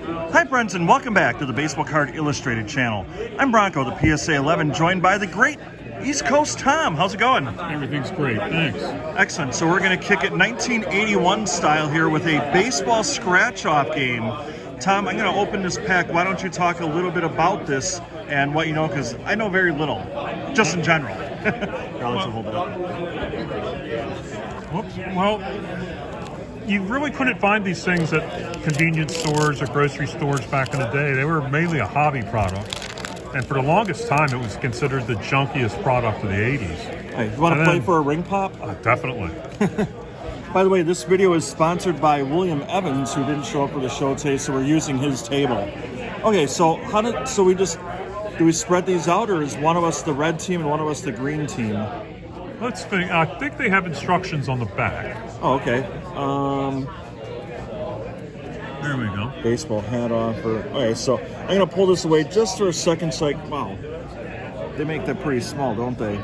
Hi friends, and welcome back to the Baseball Card Illustrated channel. I'm Bronco, the PSA 11, joined by the great East Coast Tom. How's it going? Everything's great, thanks. Excellent. So we're going to kick it 1981 style here with a Baseball Scratchoff Game. Tom, I'm going to open this pack. Why don't you talk a little bit about this and what you know, because I know very little, just in general. I'll hold it up. Whoops. Well, you really couldn't find these things at convenience stores or grocery stores back in the day. They were mainly a hobby product. And for the longest time, it was considered the junkiest product of the 80s. Hey, you want to play for a ring pop? Definitely. By the way, this video is sponsored by William Evans, who didn't show up for the show today, so we're using his table. Okay, so do we spread these out, or is one of us the red team and one of us the green team? Let's think. I think they have instructions on the back. Oh, okay. There we go. Baseball hat off. Okay, so I'm going to pull this away just for a second. So wow, they make that pretty small, don't they?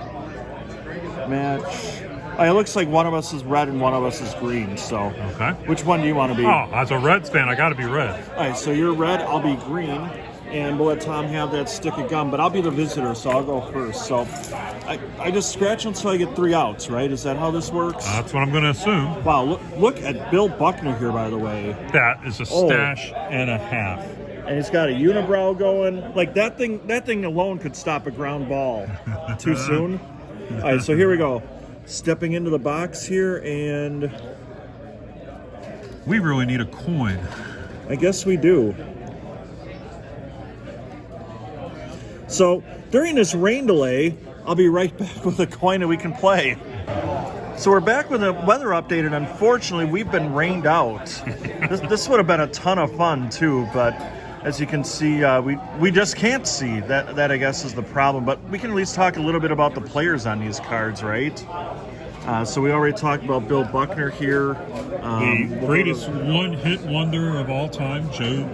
Match. Oh, it looks like one of us is red and one of us is green. So, okay. Which one do you want to be? Oh, as a Reds fan, I got to be red. All right, so you're red, I'll be green, and we'll let Tom have that stick of gum. But I'll be the visitor, so I'll go first. So I just scratch until I get 3 outs, right? Is that how this works? That's what I'm going to assume. Wow, look at Bill Buckner here, by the way. That is a stash and a half. And he's got a unibrow going. Like that thing alone could stop a ground ball. Too soon? All right, so here we go. Stepping into the box here, and we really need a coin. I guess we do. So during this rain delay, I'll be right back with a coin that we can play. So we're back with a weather update, and unfortunately, we've been rained out. This would have been a ton of fun too, but as you can see, we just can't see. That I guess is the problem. But we can at least talk a little bit about the players on these cards, right? So we already talked about Bill Buckner here. The greatest one-hit wonder of all time, Joe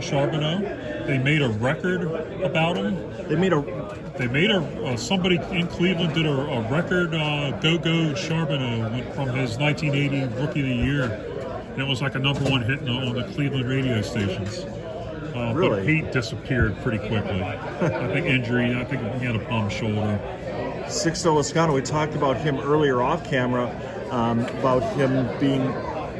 Charbonneau. They made a record about him. Somebody in Cleveland did a record, Go-Go Charbonneau from his 1980 Rookie of the Year. And it was like a #1 hit on the Cleveland radio stations. Really? But he disappeared pretty quickly. I think injury, I think he had a bum shoulder. Sixto Lascano, we talked about him earlier off camera, about him being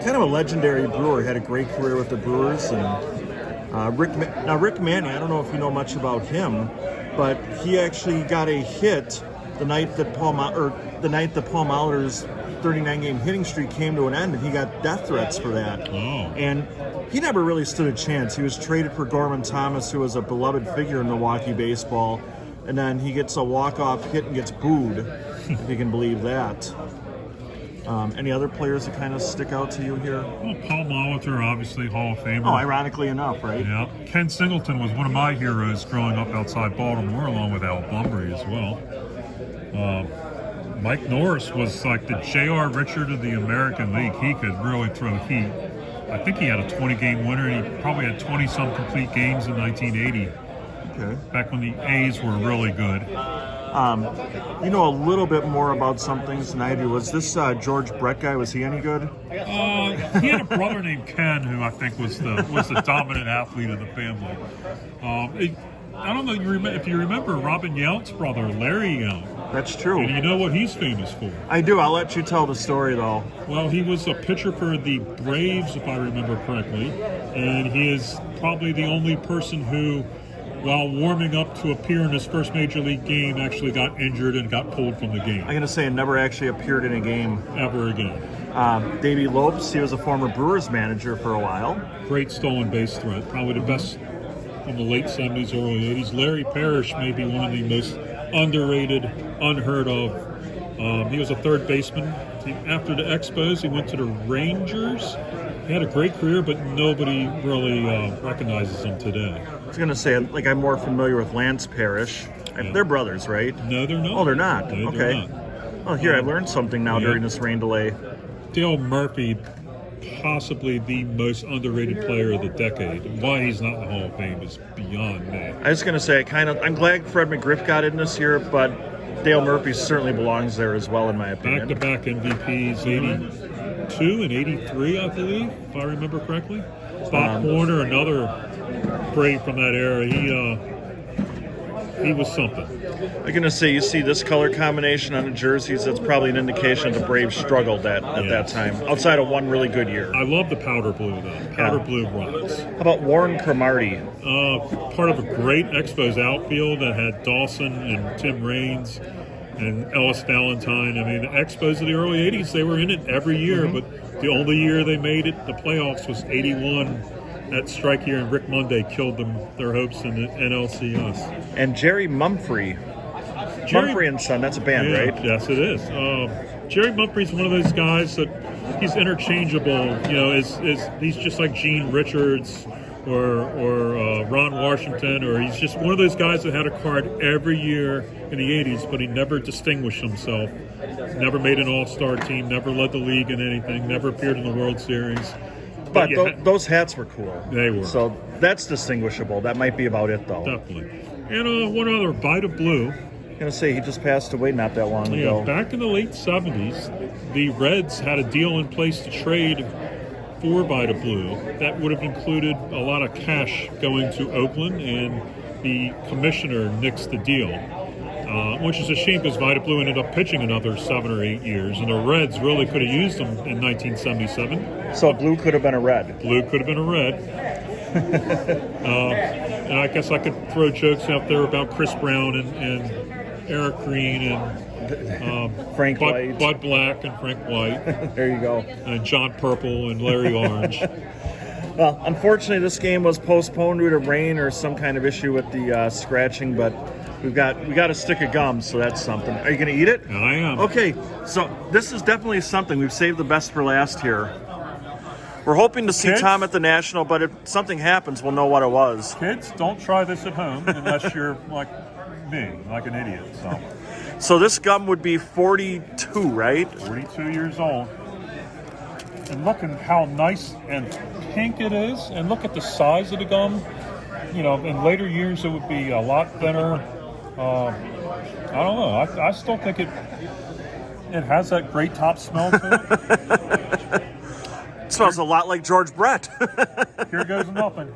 kind of a legendary Brewer. He had a great career with the Brewers. And Rick Manning, I don't know if you know much about him, but he actually got a hit the night that Paul Molitor's 39-game hitting streak came to an end, and he got death threats for that. Oh. And he never really stood a chance. He was traded for Gorman Thomas, who was a beloved figure in Milwaukee baseball, and then he gets a walk-off hit and gets booed, if you can believe that. Any other players that kind of stick out to you here? Well, Paul Molitor, obviously Hall of Famer. Oh, ironically enough, right? Yeah. Ken Singleton was one of my heroes growing up outside Baltimore, along with Al Bunbury as well. Mike Norris was like the J.R. Richard of the American League. He could really throw heat. I think he had a 20-game winner, and he probably had 20-some complete games in 1980. Okay. Back when the A's were really good. You know a little bit more about some things than I do. Was this George Brett guy? Was he any good? He had a brother named Ken, who I think was the dominant athlete of the family. I don't know if you remember Robin Yount's brother, Larry Yount. That's true. And you know what he's famous for? I do. I'll let you tell the story, though. Well, he was a pitcher for the Braves, if I remember correctly, and he is probably the only person who, while warming up to appear in his first major league game, actually got injured and got pulled from the game. I'm going to say it never actually appeared in a game. Ever again. Davey Lopes, he was a former Brewers manager for a while. Great stolen base threat. Probably the best from the late 70s, early 80s. Larry Parrish may be one of the most underrated, unheard of. He was a third baseman. After the Expos, he went to the Rangers. He had a great career, but nobody really recognizes him today. I was going to say, like, I'm more familiar with Lance Parrish. Yeah. They're brothers, right? No, they're not. Oh, they're not? No, okay. They're not. Well, here, I learned something now during this rain delay. Dale Murphy, possibly the most underrated player of the decade. And why he's not in the Hall of Fame is beyond me. I was going to say, I'm glad Fred McGriff got in this year, but Dale Murphy certainly belongs there as well, in my opinion. Back-to-back MVPs, 2 and 83, I believe, if I remember correctly. Bob Horner, another Brave from that era. He was something. I'm going to say, you see this color combination on the jerseys, that's probably an indication the Braves struggled at that time, outside of one really good year. I love the powder blue, though. Powder blue rocks. How about Warren Cromartie? Part of a great Expos outfield that had Dawson and Tim Raines and Ellis Valentine. I mean, the Expos of the early 80s, they were in it every year, but the only year they made it, the playoffs, was 81. That strike year, and Rick Monday killed their hopes in the NLCS. And Jerry Mumphrey. Mumphrey and Son, that's a band, right? Yes, it is. Jerry Mumphrey's one of those guys that he's interchangeable. You know, he's just like Gene Richards or Ron Washington, or he's just one of those guys that had a card every year in the 80s, but he never distinguished himself. Never made an all-star team, never led the league in anything, never appeared in the World Series. But those hats were cool. They were. So that's distinguishable. That might be about it, though. Definitely. And one other, Vita Blue. I'm going to say he just passed away not that long ago. Back in the late 70s, the Reds had a deal in place to trade for Vita Blue that would have included a lot of cash going to Oakland, and the commissioner nixed the deal, which is a shame because Vita Blue ended up pitching another 7 or 8 years, and the Reds really could have used him in 1977. So blue could have been a red. Blue could have been a red. And I guess I could throw jokes out there about Chris Brown and Eric Green and Frank White. Bud Black and Frank White. There you go. And John Purple and Larry Orange. Well, unfortunately, this game was postponed due to rain or some kind of issue with the scratching, but we got a stick of gum, so that's something. Are you going to eat it? I am. Okay, so this is definitely something. We've saved the best for last here. We're hoping to see Kids? Tom at the National, but if something happens, we'll know what it was. Kids, don't try this at home unless you're like me, like an idiot. So this gum would be 42, right? 42 years old. And look at how nice and pink it is. And look at the size of the gum. You know, in later years it would be a lot thinner. I don't know. I still think it has that great top smell to it. It smells a lot like George Brett. Here goes nothing.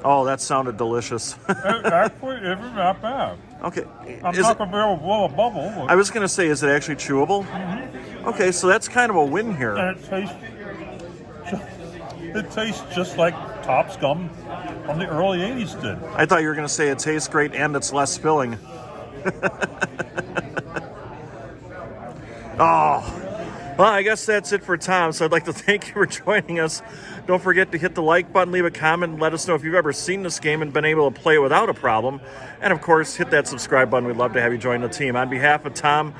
Oh, that sounded delicious. Actually, it's not bad. Okay. I'm not going to be able to blow a bubble. I was going to say, is it actually chewable? Mm-hmm. Okay, so that's kind of a win here. And it tastes just like Topps gum from the early 80s did. I thought you were going to say it tastes great and it's less spilling. Oh. Well, I guess that's it for Tom, so I'd like to thank you for joining us. Don't forget to hit the like button, leave a comment, and let us know if you've ever seen this game and been able to play it without a problem. And, of course, hit that subscribe button. We'd love to have you join the team. On behalf of Tom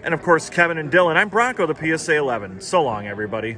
and, of course, Kevin and Dylan, I'm Bronko, the PSA 11. So long, everybody.